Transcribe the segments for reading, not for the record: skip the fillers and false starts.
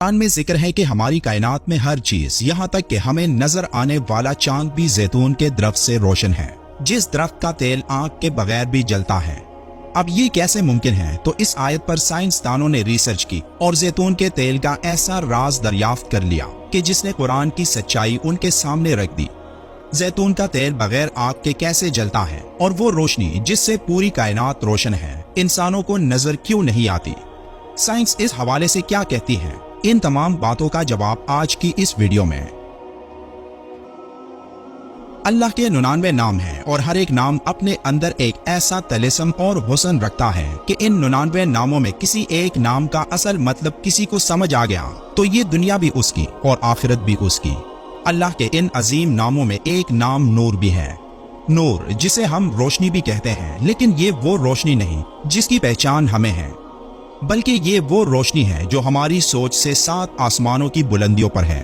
कुरान में जिक्र है कि हमारी कायनात में हर चीज, यहाँ तक कि हमें नजर आने वाला चांद भी जैतून के दरख्त से रोशन है, जिस दरख्त का तेल आग के बगैर भी जलता है। अब ये कैसे मुमकिन है? तो इस आयत पर साइंसदानों ने रिसर्च की और जैतून के तेल का ऐसा राज दरियाफ्त कर लिया कि जिसने कुरान की सच्चाई उनके सामने रख दी। जैतून का तेल बगैर आग के कैसे जलता है और वो रोशनी जिससे पूरी कायनात रोशन है, इंसानों को नजर क्यों नहीं आती? साइंस इस हवाले से क्या कहती है? इन तमाम बातों का जवाब आज की इस वीडियो में। अल्लाह के 99 नाम हैं और हर एक नाम अपने अंदर एक ऐसा तलिस्म और हुस्न रखता है कि इन 99 नामों में किसी एक नाम का असल मतलब किसी को समझ आ गया तो ये दुनिया भी उसकी और आखिरत भी उसकी। अल्लाह के इन अजीम नामों में एक नाम नूर भी है। नूर जिसे हम रोशनी भी कहते हैं, लेकिन ये वो रोशनी नहीं जिसकी पहचान हमें है, बल्कि ये वो रोशनी है जो हमारी सोच से 7 आसमानों की बुलंदियों पर है।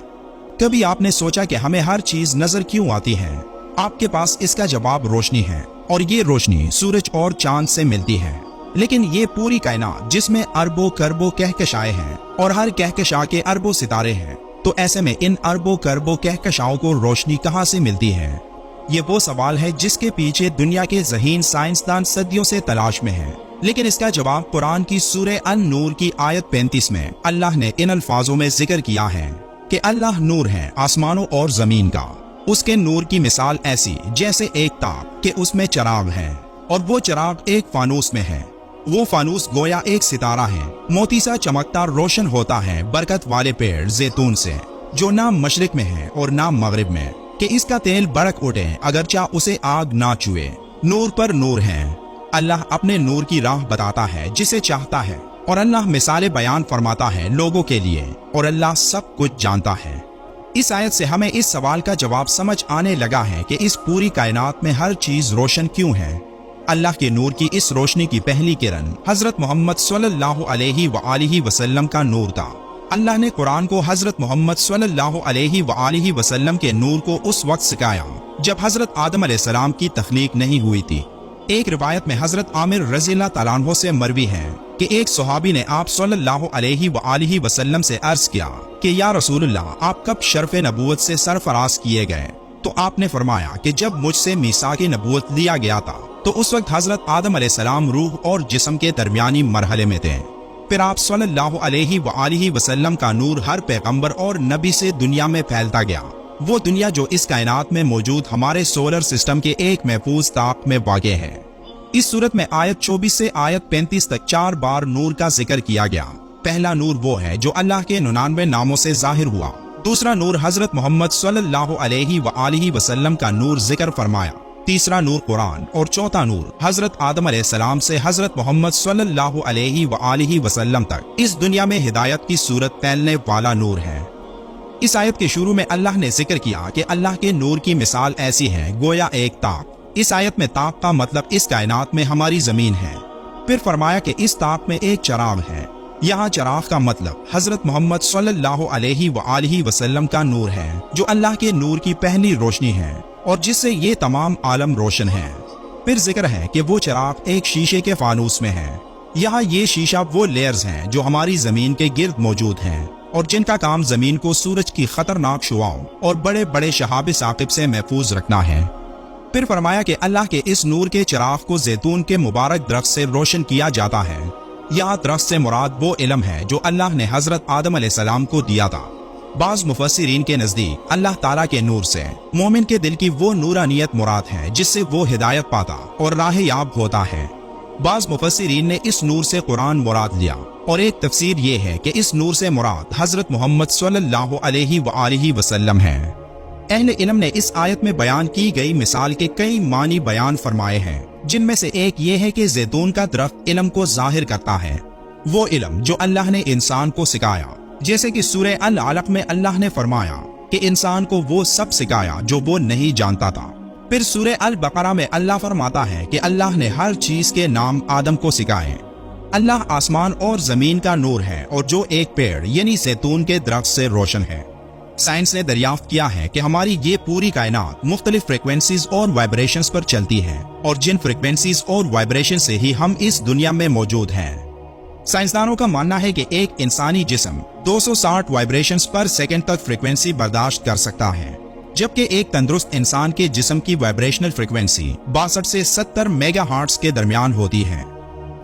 कभी आपने सोचा कि हमें हर चीज नजर क्यों आती है? आपके पास इसका जवाब रोशनी है, और ये रोशनी सूरज और चांद से मिलती है। लेकिन ये पूरी कायनात जिसमें अरबों करबों कहकशाएं हैं और हर कहकशा के अरबों सितारे हैं, तो ऐसे में इन अरबों करबों कहकशाओं को रोशनी कहाँ से मिलती है? ये वो सवाल है जिसके पीछे दुनिया के ज़हीन साइंसदान सदियों से तलाश में है। लेकिन इसका जवाब कुरान की सूरह अन-नूर की आयत 35 में अल्लाह ने इन अल्फाजों में जिक्र किया है कि अल्लाह नूर है आसमानों और जमीन का। उसके नूर की मिसाल ऐसी जैसे एक ताक कि उसमें चिराग है, और वो चिराग एक फानूस में है। वो फानूस गोया एक सितारा है, मोती सा चमकता रोशन होता है बरकत वाले पेड़ जैतून से, जो ना मशरिक में है और ना मगरिब में, कि इसका तेल बरक उठे अगरचा उसे आग ना छुए। नूर पर नूर है। अल्लाह अपने नूर की राह बताता है जिसे चाहता है, और अल्लाह मिसाले बयान फरमाता है लोगों के लिए, और अल्लाह सब कुछ जानता है। इस आयत से हमें इस सवाल का जवाब समझ आने लगा है कि इस पूरी कायनात में हर चीज रोशन क्यों है। अल्लाह के नूर की इस रोशनी की पहली किरण हजरत मोहम्मद सल्लल्लाहु अलैहि वसल्लम का नूर था। अल्लाह ने कुरान को हजरत मोहम्मद सल्लल्लाहु अलैहि वसल्लम के नूर को उस वक्त सिखाया जब हजरत आदम अलैहिस्सलाम की तख्लीक नहीं हुई थी। एक रिवायत में हजरत आमिर रज़ियल्लाहु तआला अन्हु से मरवी है कि एक सहाबी ने आप सल्लल्लाहु अलैहि वसल्लम से अर्ज किया कि या रसूलुल्लाह, आप कब शर्फ़ नबूवत से सरफराज किए गए? तो आपने फरमाया कि जब मुझसे मीसाक़ नबूवत लिया गया था, तो उस वक्त हजरत आदम अलैहिस्सलाम रूह और जिस्म के दरमियानी मरहले में थे। फिर आप सल्लल्लाहु अलैहि वसल्लम का नूर हर पैगंबर और नबी से दुनिया में फैलता गया। वो दुनिया जो इस कायनात में मौजूद हमारे सोलर सिस्टम के एक महफूज ताक में वाक़े है। इस सूरत में आयत 24 से आयत 35 तक 4 बार नूर का जिक्र किया गया। पहला नूर वो है जो अल्लाह के 99 नामों से जाहिर हुआ। दूसरा नूर हजरत मोहम्मद सल्लल्लाहु अलैहि वसल्लम का नूर जिक्र फरमाया। तीसरा नूर कुरान, और चौथा नूर हजरत आदम अलैहिस्सलाम से हजरत मोहम्मद सल्लल्लाहु अलैहि वसल्लम तक इस दुनिया में हिदायत की सूरत फैलने वाला नूर है। इस आयत के शुरू में अल्लाह ने जिक्र किया कि अल्लाह के नूर की मिसाल ऐसी है गोया एक ताक। इस आयत में ताक का मतलब इस कायनात में हमारी जमीन है। फिर फरमाया कि इस ताक में एक चिराग है। यहाँ चिराग का मतलब हजरत मोहम्मद सल्लल्लाहु अलैहि वसल्लम का नूर है, जो अल्लाह के नूर की पहली रोशनी है और जिससे ये तमाम आलम रोशन है। फिर जिक्र है कि वो चिराग एक शीशे के फानूस में है। यहाँ ये शीशा वो लेयर्स हैं जो हमारी जमीन के गिर्द मौजूद हैं और जिनका काम जमीन को सूरज की खतरनाक शुआओं और बड़े बड़े शहाब साकिब से महफूज रखना है। फिर फरमाया कि अल्लाह के इस नूर के चिराग को जैतून के मुबारक दरख्त से रोशन किया जाता है। यहाँ दरख्त से मुराद वो इल्म है जो अल्लाह ने हजरत आदम अलैहिस्सलाम को दिया था। बाज़ मुफस्सिरीन के नजदीक अल्लाह ताला के नूर से मोमिन के दिल की वो नूरानियत मुराद है जिससे वो हिदायत पाता और राह याब होता है। बाज़ मुफस्सिरीन ने इस नूर से कुरान मुराद लिया, और एक तफसीर ये है कि इस नूर से मुराद हजरत मोहम्मद सल्लल्लाहु अलैहि वसल्लम है। अहले इल्म ने इस आयत में बयान की गई मिसाल के कई मानी बयान फरमाए हैं, जिनमें से एक ये है कि जैतून का दरख्त इल्म को जाहिर करता है, वो इल्म जो अल्लाह ने इंसान को सिखाया। जैसे कि सूरह अल-अलक़ में अल्लाह ने फरमाया कि इंसान को वो सब सिखाया जो वो नहीं जानता था। फिर सूरह अल-बक़रा में अल्लाह फरमाता है कि अल्लाह ने हर चीज के नाम आदम को सिखाए। अल्लाह आसमान और जमीन का नूर है, और जो एक पेड़ यानी जैतून के दरख्त से रोशन है। साइंस ने दरियाफ्त किया है कि हमारी ये पूरी कायनात मुख्तलिफ फ्रिक्वेंसीज और वाइब्रेशंस पर चलती है, और जिन फ्रिक्वेंसीज और वाइब्रेशन से ही हम इस दुनिया में मौजूद हैं। साइंसदानों का मानना है कि एक इंसानी जिस्म 260 वाइब्रेशंस पर सेकंड तक फ्रीक्वेंसी बर्दाश्त कर सकता है, जबकि एक तंदुरुस्त इंसान के जिस्म की वाइब्रेशनल फ्रीक्वेंसी 62 से 70 मेगाहर्ट्ज के दरमियान होती है,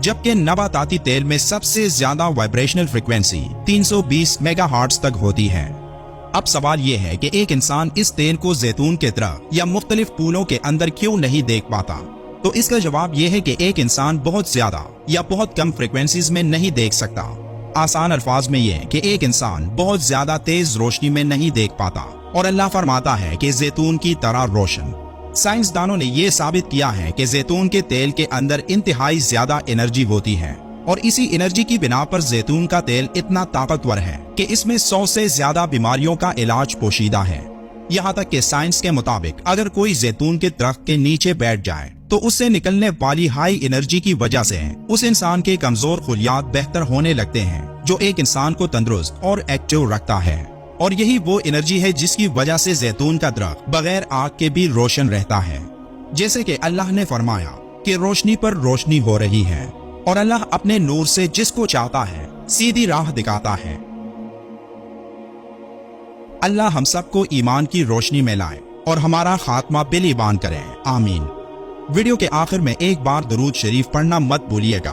जबकि नबाताती तेल में सबसे ज्यादा वाइब्रेशनल फ्रीक्वेंसी 320 मेगाहर्ट्ज तक होती है। अब सवाल ये है कि एक इंसान इस तेल को जैतून के तरह या मुख्तलिफ फूलों के अंदर क्यों नहीं देख पाता? तो इसका जवाब यह है कि एक इंसान बहुत ज्यादा या बहुत कम फ्रीक्वेंसीज में नहीं देख सकता। आसान अल्फाज में यह कि एक इंसान बहुत ज्यादा तेज रोशनी में नहीं देख पाता, और अल्लाह फरमाता है कि जैतून की तरह रोशन। साइंसदानों ने यह साबित किया है कि जैतून के तेल के अंदर इंतहाई ज्यादा एनर्जी होती है, और इसी एनर्जी की बिना पर जैतून का तेल इतना ताकतवर है कि इसमें 100 से ज्यादा बीमारियों का इलाज पोशीदा है। यहाँ तक कि साइंस के मुताबिक अगर कोई जैतून के दरख्त के नीचे बैठ जाए तो उससे निकलने वाली हाई एनर्जी की वजह से उस इंसान के कमजोर खुलियात बेहतर होने लगते हैं, जो एक इंसान को तंदुरुस्त और एक्टिव रखता है। और यही वो एनर्जी है जिसकी वजह से जैतून का दरख्त बगैर आग के भी रोशन रहता है। जैसे कि अल्लाह ने फरमाया कि रोशनी पर रोशनी हो रही है, और अल्लाह अपने नूर से जिसको चाहता है सीधी राह दिखाता है। अल्लाह हम सबको ईमान की रोशनी में लाए और हमारा खात्मा बिल ईमान करे, आमीन। वीडियो के आखिर में एक बार दुरूद शरीफ पढ़ना मत भूलिएगा।